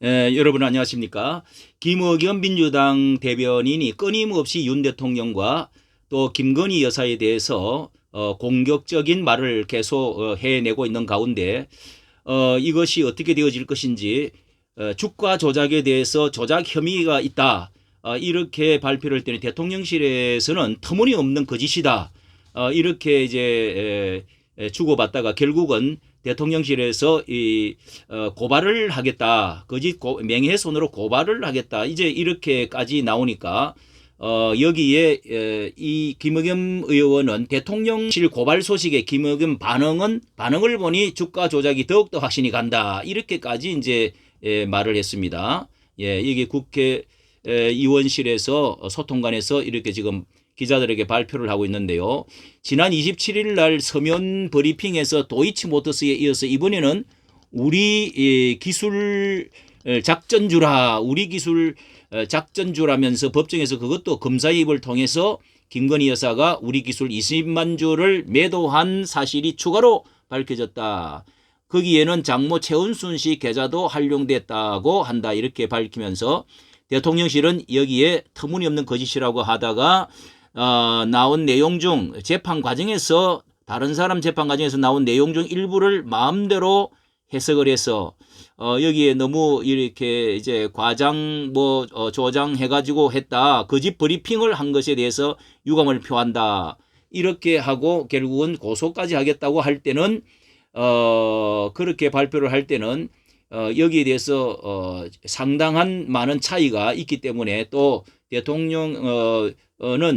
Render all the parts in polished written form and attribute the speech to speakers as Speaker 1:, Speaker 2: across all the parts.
Speaker 1: 여러분 안녕하십니까? 김의겸 민주당 대변인이 끊임없이 윤 대통령과 또 김건희 여사에 대해서 공격적인 말을 계속 해내고 있는 가운데 이것이 어떻게 되어질 것인지 주가 조작에 대해서 조작 혐의가 있다. 이렇게 발표를 했더니 대통령실에서는 터무니없는 거짓이다. 이렇게 이제 주고받다가 결국은 대통령실에서 고발을 하겠다. 거짓 명예훼손으로 고발을 하겠다. 이제 이렇게까지 나오니까 여기에 이 김의겸 의원은 대통령실 고발 소식에 김의겸 반응을 보니 주가 조작이 더욱더 확신이 간다. 이렇게까지 이제 말을 했습니다. 예, 이게 국회 의원실에서 소통관에서 이렇게 지금 기자들에게 발표를 하고 있는데요. 지난 27일 날 서면 브리핑에서 도이치모터스에 이어서 이번에는 우리 기술 작전주라, 우리 기술 작전주라면서 법정에서 그것도 검사입을 통해서 김건희 여사가 우리 기술 20만 주를 매도한 사실이 추가로 밝혀졌다. 거기에는 장모 최은순 씨 계좌도 활용됐다고 한다. 이렇게 밝히면서 대통령실은 여기에 터무니없는 거짓이라고 하다가 나온 내용 중 재판 과정에서 다른 사람 재판 과정에서 나온 내용 중 일부를 마음대로 해석을 해서 여기에 너무 이렇게 이제 과장 조장해 가지고 했다. 거짓 브리핑을 한 것에 대해서 유감을 표한다. 이렇게 하고 결국은 고소까지 하겠다고 할 때는 그렇게 발표를 할 때는 여기에 대해서 상당한 많은 차이가 있기 때문에 또 대통령은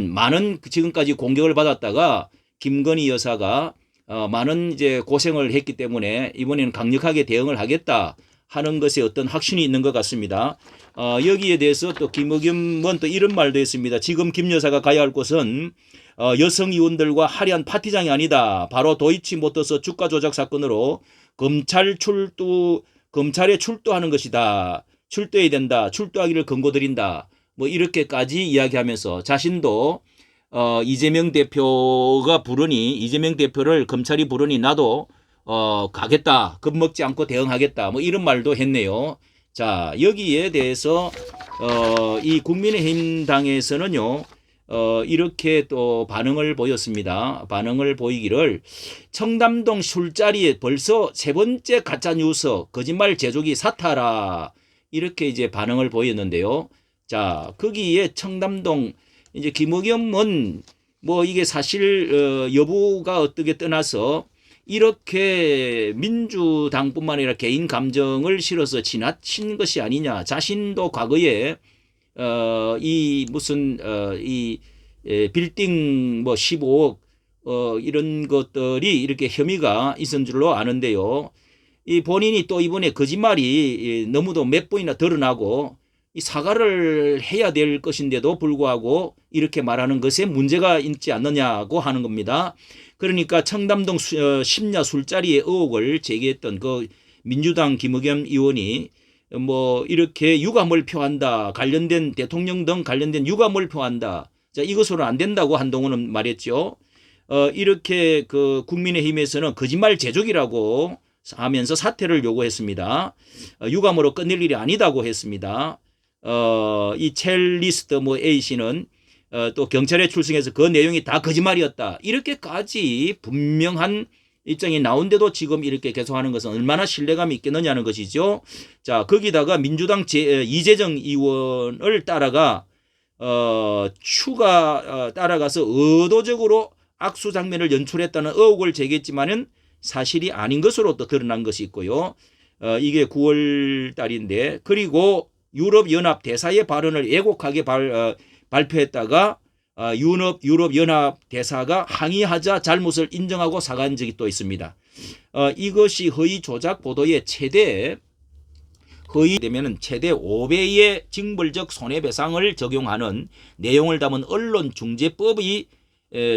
Speaker 1: 많은 지금까지 공격을 받았다가 김건희 여사가 많은 이제 고생을 했기 때문에 이번에는 강력하게 대응을 하겠다 하는 것에 어떤 확신이 있는 것 같습니다. 여기에 대해서 또 김의겸은 또 이런 말도 했습니다. 지금 김 여사가 가야 할 곳은 여성 의원들과 화려한 파티장이 아니다. 바로 도이치모터스 주가 조작 사건으로 검찰에 출두하는 것이다. 출두해야 된다. 출두하기를 권고드린다. 뭐 이렇게까지 이야기하면서 자신도 이재명 대표를 검찰이 부르니 나도 가겠다. 겁먹지 않고 대응하겠다. 뭐 이런 말도 했네요. 자, 여기에 대해서 이 국민의힘 당에서는요. 이렇게 또 반응을 보였습니다. 반응을 보이기를 청담동 술자리에 벌써 세 번째 가짜뉴스 거짓말 제조기 사타라 이렇게 이제 반응을 보였는데요. 자, 거기에 청담동 이제 김의겸은 뭐 이게 사실 여부가 어떻게 떠나서 이렇게 민주당뿐만 아니라 개인 감정을 실어서 지나친 것이 아니냐. 자신도 과거에 이 무슨 이 빌딩 뭐 15억 이런 것들이 이렇게 혐의가 있은 줄로 아는데요. 이 본인이 또 이번에 거짓말이 너무도 몇 번이나 드러나고 이 사과를 해야 될 것인데도 불구하고 이렇게 말하는 것에 문제가 있지 않느냐고 하는 겁니다. 그러니까 청담동 심야 술자리의 의혹을 제기했던 그 민주당 김의겸 의원이 뭐 이렇게 유감을 표한다. 관련된 대통령 등 관련된 유감을 표한다. 자, 이것으로는 안 된다고 한동훈은 말했죠. 이렇게 그 국민의힘에서는 거짓말 제조기라고 하면서 사퇴를 요구했습니다. 유감으로 끝낼 일이 아니다고 했습니다. 이 첼리스트 뭐 A 씨는 또 경찰에 출석해서 그 내용이 다 거짓말이었다. 이렇게까지 분명한 입장이 나온데도 지금 이렇게 계속하는 것은 얼마나 신뢰감이 있겠느냐는 것이죠. 자, 거기다가 민주당 이재정 의원을 따라가서 의도적으로 악수 장면을 연출했다는 의혹을 제기했지만은 사실이 아닌 것으로 또 드러난 것이 있고요. 이게 9월 달인데 그리고 유럽연합 대사의 발언을 애곡하게 발표했다가 유럽연합 대사가 항의하자 잘못을 인정하고 사과한 적이 또 있습니다. 이것이 허위 조작 보도의 허위되면 최대 5배의 징벌적 손해배상을 적용하는 내용을 담은 언론중재법의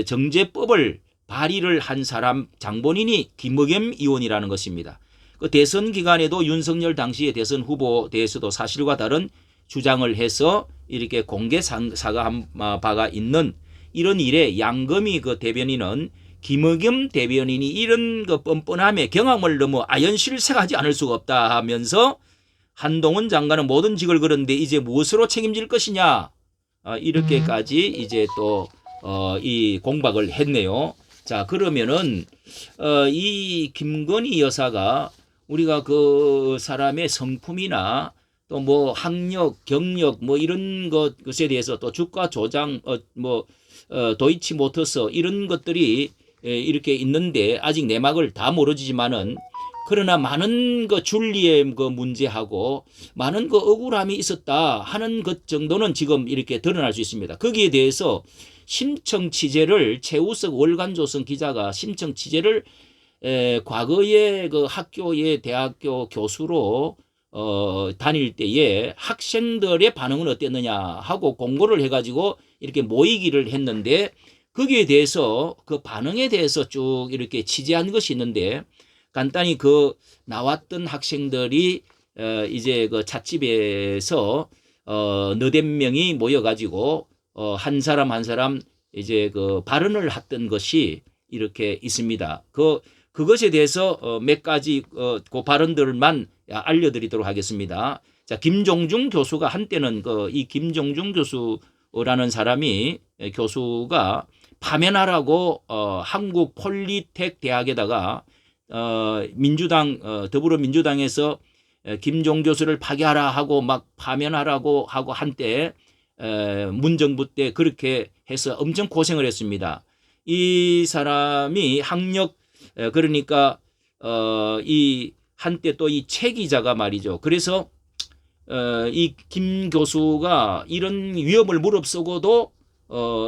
Speaker 1: 정재법을 발의를 한 사람 장본인이 김의겸 의원이라는 것입니다. 그 대선 기간에도 윤석열 당시의 대선 후보 대해서도 사실과 다른 주장을 해서 이렇게 공개 사과한 바가 있는 이런 일에 양금희 그 대변인은 김의겸 대변인이 이런 그 뻔뻔함에 경악을 넘어 아연실색하지 않을 수가 없다 하면서 한동훈 장관은 모든 직을 걸었는데 이제 무엇으로 책임질 것이냐, 이렇게까지 이제 또 이 공박을 했네요. 자, 그러면은 이 김건희 여사가 우리가 그 사람의 성품이나 또 뭐 학력, 경력 뭐 이런 것에 대해서 또 주가 조작, 도이치모터스 이런 것들이 이렇게 있는데 아직 내막을 다 모르지만은, 그러나 많은 그 줄리의 그 문제하고 많은 그 억울함이 있었다 하는 것 정도는 지금 이렇게 드러날 수 있습니다. 거기에 대해서 심층 취재를 최우석 월간조선 기자가 심층 취재를 과거에 그 학교의 대학교 교수로 다닐 때에 학생들의 반응은 어땠느냐 하고 공고를 해가지고 이렇게 모이기를 했는데, 거기에 대해서 그 반응에 대해서 쭉 이렇게 취재한 것이 있는데, 간단히 그 나왔던 학생들이 이제 그 찻집에서 너댓 명이 모여가지고 한 사람 한 사람 이제 그 발언을 했던 것이 이렇게 있습니다. 그것에 대해서 몇 가지 그 발언들만 알려드리도록 하겠습니다. 자, 김종중 교수가 한때는 이 김종중 교수라는 사람이 교수가 파면하라고 한국 폴리텍 대학에다가 민주당 더불어민주당에서 김종 교수를 파기하라 하고 막 파면하라고 하고 한때 문정부 때 그렇게 해서 엄청 고생을 했습니다. 이 사람이 학력, 그러니까 이 한때 또 이 최 기자가 말이죠. 그래서 이 김 교수가 이런 위험을 무릅쓰고도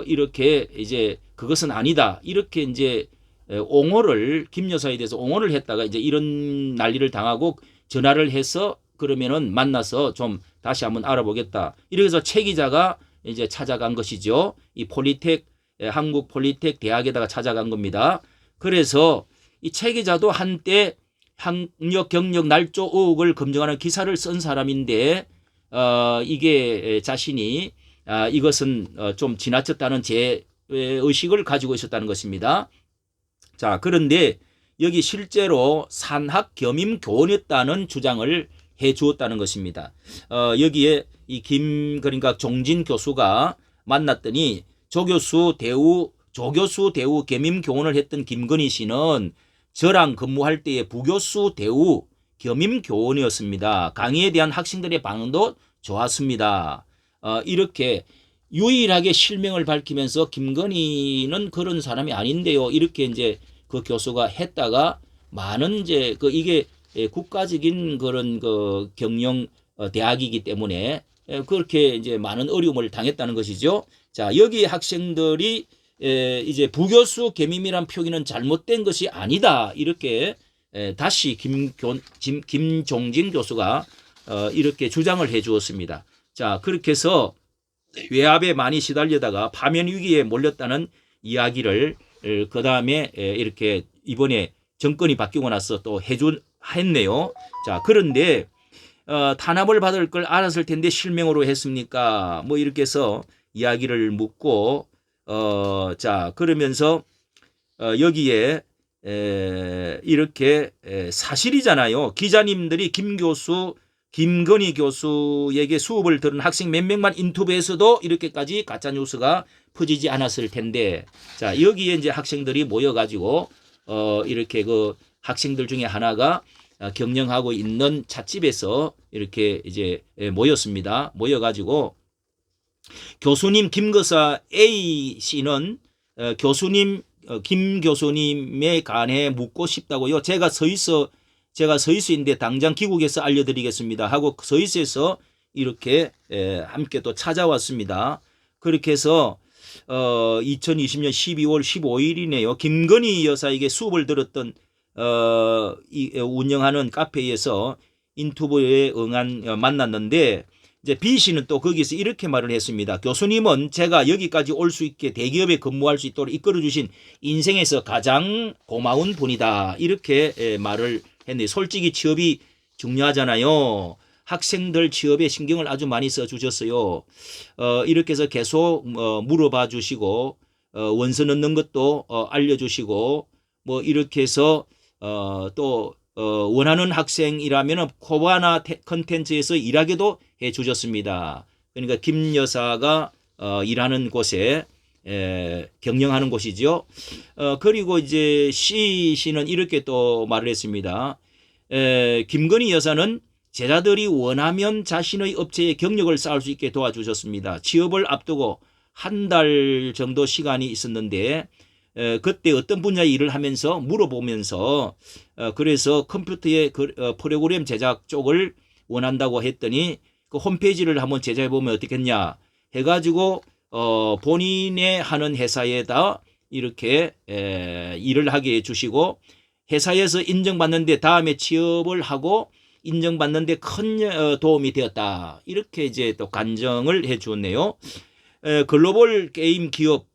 Speaker 1: 이렇게 이제 그것은 아니다, 이렇게 이제 옹호를, 김 여사에 대해서 옹호를 했다가 이제 이런 난리를 당하고 전화를 해서 그러면은 만나서 좀 다시 한번 알아보겠다, 이렇게 해서 최 기자가 이제 찾아간 것이죠. 이 폴리텍, 한국 폴리텍 대학에다가 찾아간 겁니다. 그래서 이 최 기자도 한때 학력, 경력, 날조 의혹을 검증하는 기사를 쓴 사람인데 이게 자신이 이것은 좀 지나쳤다는 제 의식을 가지고 있었다는 것입니다. 자, 그런데 여기 실제로 산학 겸임 교원이었다는 주장을 해 주었다는 것입니다. 여기에 그러니까 종진 교수가 만났더니 조교수 대우 겸임 교원을 했던 김건희 씨는 저랑 근무할 때의 부교수 대우 겸임 교원이었습니다. 강의에 대한 학생들의 반응도 좋았습니다. 이렇게 유일하게 실명을 밝히면서 김건희는 그런 사람이 아닌데요, 이렇게 이제 그 교수가 했다가 많은 이제 이게 국가적인 그런 그 경영 대학이기 때문에 그렇게 이제 많은 어려움을 당했다는 것이죠. 자, 여기 학생들이 이제 부교수 겸임이란 표기는 잘못된 것이 아니다, 이렇게 다시 김종진 교수가 이렇게 주장을 해 주었습니다. 자, 그렇게 해서 외압에 많이 시달리다가 파면 위기에 몰렸다는 이야기를 그 다음에 이렇게 이번에 정권이 바뀌고 나서 또 했네요. 자, 그런데 탄압을 받을 걸 알았을 텐데 실명으로 했습니까? 뭐 이렇게 해서 이야기를 묻고 자, 그러면서 여기에 이렇게 사실이잖아요. 기자님들이 김건희 교수에게 수업을 들은 학생 몇 명만 인터뷰에서도 이렇게까지 가짜뉴스가 퍼지지 않았을 텐데, 자, 여기에 이제 학생들이 모여가지고 이렇게 그 학생들 중에 하나가 경영하고 있는 찻집에서 이렇게 이제 모였습니다. 모여가지고 교수님 김거사 A 씨는 김 교수님에 관해 묻고 싶다고요. 제가 서있어 있는데 당장 귀국해서 알려드리겠습니다 하고 서있어서 이렇게 함께 또 찾아왔습니다. 그렇게 해서 2020년 12월 15일이네요. 김건희 여사에게 수업을 들었던 운영하는 카페에서 인터뷰에 만났는데, 이제 B 씨는 또 거기서 이렇게 말을 했습니다. 교수님은 제가 여기까지 올 수 있게 대기업에 근무할 수 있도록 이끌어 주신 인생에서 가장 고마운 분이다, 이렇게 말을 했는데, 솔직히 취업이 중요하잖아요. 학생들 취업에 신경을 아주 많이 써주셨어요. 이렇게 해서 계속 물어봐 주시고 원서 넣는 것도 알려주시고 뭐 이렇게 해서 또 원하는 학생이라면 코바나 컨텐츠에서 일하게도 해 주셨습니다. 그러니까 김 여사가 일하는 곳에 경영하는 곳이죠. 그리고 이제 C 씨는 이렇게 또 말을 했습니다. 김건희 여사는 제자들이 원하면 자신의 업체에 경력을 쌓을 수 있게 도와주셨습니다. 취업을 앞두고 한 달 정도 시간이 있었는데 그때 어떤 분야의 일을 하면서 물어보면서 그래서 컴퓨터의 프로그램 제작 쪽을 원한다고 했더니 그 홈페이지를 한번 제작해 보면 어떻겠냐 해가지고 본인의 하는 회사에다 이렇게 일을 하게 해주시고 회사에서 인정받는데 다음에 취업을 하고 인정받는데 큰 도움이 되었다. 이렇게 이제 또 간정을 해 주었네요. 글로벌 게임 기업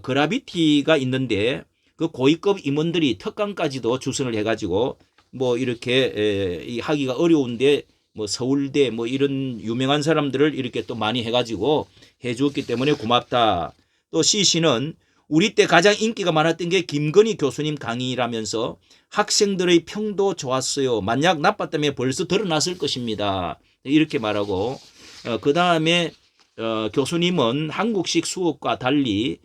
Speaker 1: 그라비티가 있는데 그 고위급 임원들이 특강까지도 주선을 해가지고 뭐 이렇게 하기가 어려운데 뭐 서울대 뭐 이런 유명한 사람들을 이렇게 또 많이 해가지고 해주었기 때문에 고맙다. 또 CC는 우리 때 가장 인기가 많았던 게 김건희 교수님 강의라면서 학생들의 평도 좋았어요. 만약 나빴다면 벌써 드러났을 것입니다. 이렇게 말하고 그 다음에 교수님은 한국식 수업과 달리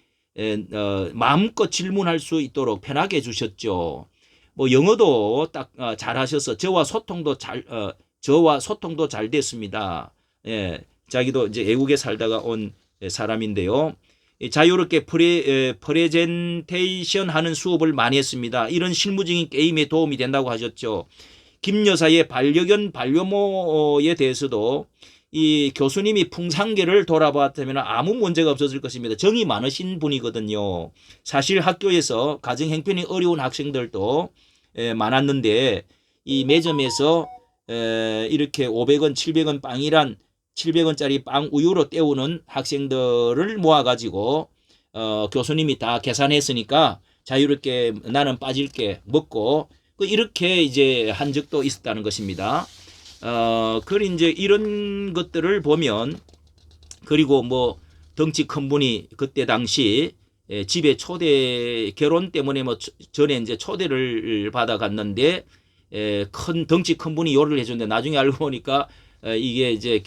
Speaker 1: 마음껏 질문할 수 있도록 편하게 해주셨죠. 뭐 영어도 딱 잘하셔서 저와 소통도 잘 됐습니다. 예, 자기도 이제 외국에 살다가 온 사람인데요. 자유롭게 프레젠테이션 하는 수업을 많이 했습니다. 이런 실무적인 게임에 도움이 된다고 하셨죠. 김 여사의 반려견 반려모에 대해서도 이 교수님이 풍산계를 돌아봤다면 아무 문제가 없었을 것입니다. 정이 많으신 분이거든요. 사실 학교에서 가정 형편이 어려운 학생들도 많았는데 이 매점에서 이렇게 500원, 700원 빵이란 700원짜리 빵 우유로 때우는 학생들을 모아가지고 교수님이 다 계산했으니까 자유롭게 나는 빠질게 먹고 이렇게 이제 한 적도 있었다는 것입니다. 그리 이제 이런 것들을 보면 그리고 뭐 덩치 큰 분이 그때 당시 집에 결혼 때문에 뭐 전에 이제 초대를 받아갔는데 큰 덩치 큰 분이 요리를 해줬는데 나중에 알고 보니까 이게 이제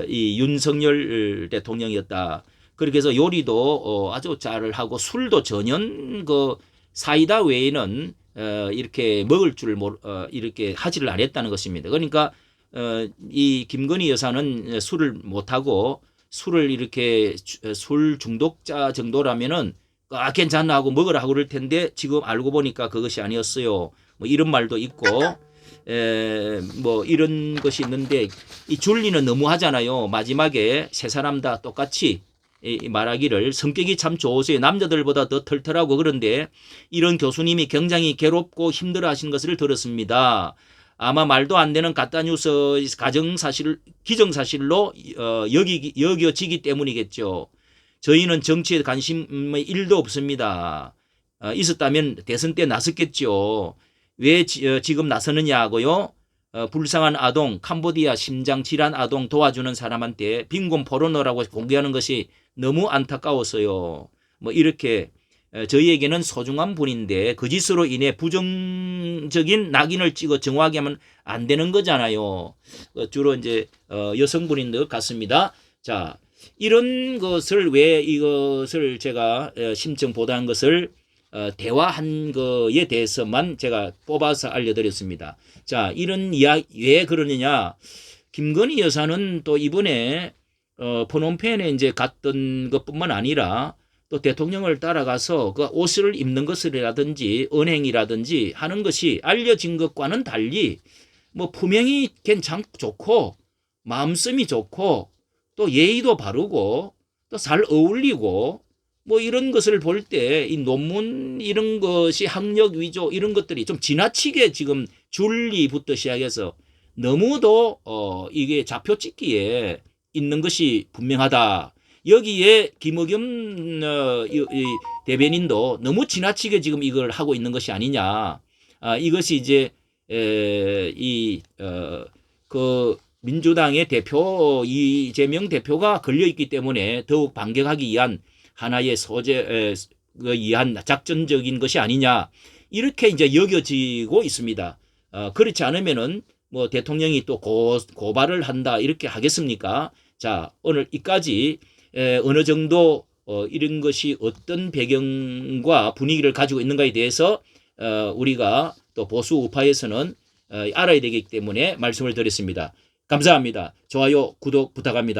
Speaker 1: 이 윤석열 대통령이었다. 그렇게 해서 요리도 아주 잘 하고 술도 전혀 그 사이다 외에는 이렇게 먹을 줄 이렇게 하지를 않았다는 것입니다. 그러니까 이 김건희 여사는 술을 못하고 술을 이렇게 술 중독자 정도라면은 괜찮아 하고 먹으라 하고 그럴 텐데 지금 알고 보니까 그것이 아니었어요. 뭐 이런 말도 있고 뭐 이런 것이 있는데 이 줄리는 너무 하잖아요. 마지막에 세 사람 다 똑같이 말하기를 성격이 참 좋으세요. 남자들보다 더 털털하고 그런데 이런 교수님이 굉장히 괴롭고 힘들어 하시는 것을 들었습니다. 아마 말도 안 되는 가짜뉴스 기정사실로 여겨지기 때문이겠죠. 저희는 정치에 관심이 1도 없습니다. 있었다면 대선 때 나섰겠죠. 왜 지금 나서느냐고요? 불쌍한 아동, 캄보디아 심장 질환 아동 도와주는 사람한테 빈곤 포르노라고 공개하는 것이 너무 안타까웠어요. 뭐 이렇게 저희에게는 소중한 분인데 그 짓으로 인해 부정적인 낙인을 찍어 정화하게 하면 안 되는 거잖아요. 주로 이제 여성분인 것 같습니다. 자, 이런 것을 왜 이것을 제가 심층 보도한 것을 대화한 거에 대해서만 제가 뽑아서 알려드렸습니다. 자, 이런 이야기 왜 그러느냐? 김건희 여사는 또 이번에 프놈펜에 이제 갔던 것뿐만 아니라 또 대통령을 따라가서 그 옷을 입는 것이라든지 언행이라든지 하는 것이 알려진 것과는 달리 뭐 품행이 괜찮고 좋고 마음씀이 좋고 또 예의도 바르고 또 잘 어울리고 뭐 이런 것을 볼 때 이 논문 이런 것이 학력 위조 이런 것들이 좀 지나치게 지금 줄리부터 시작해서 너무도 이게 좌표 찍기에 있는 것이 분명하다. 여기에 김의겸 대변인도 너무 지나치게 지금 이걸 하고 있는 것이 아니냐. 이것이 이제 그 민주당의 대표 이재명 대표가 걸려 있기 때문에 더욱 반격하기 위한 하나의 소재 위한 작전적인 것이 아니냐. 이렇게 이제 여겨지고 있습니다. 그렇지 않으면은 뭐 대통령이 또 고발을 한다 이렇게 하겠습니까? 자, 오늘 이까지 어느 정도 이런 것이 어떤 배경과 분위기를 가지고 있는가에 대해서 우리가 또 보수 우파에서는 알아야 되기 때문에 말씀을 드렸습니다. 감사합니다. 좋아요, 구독 부탁합니다.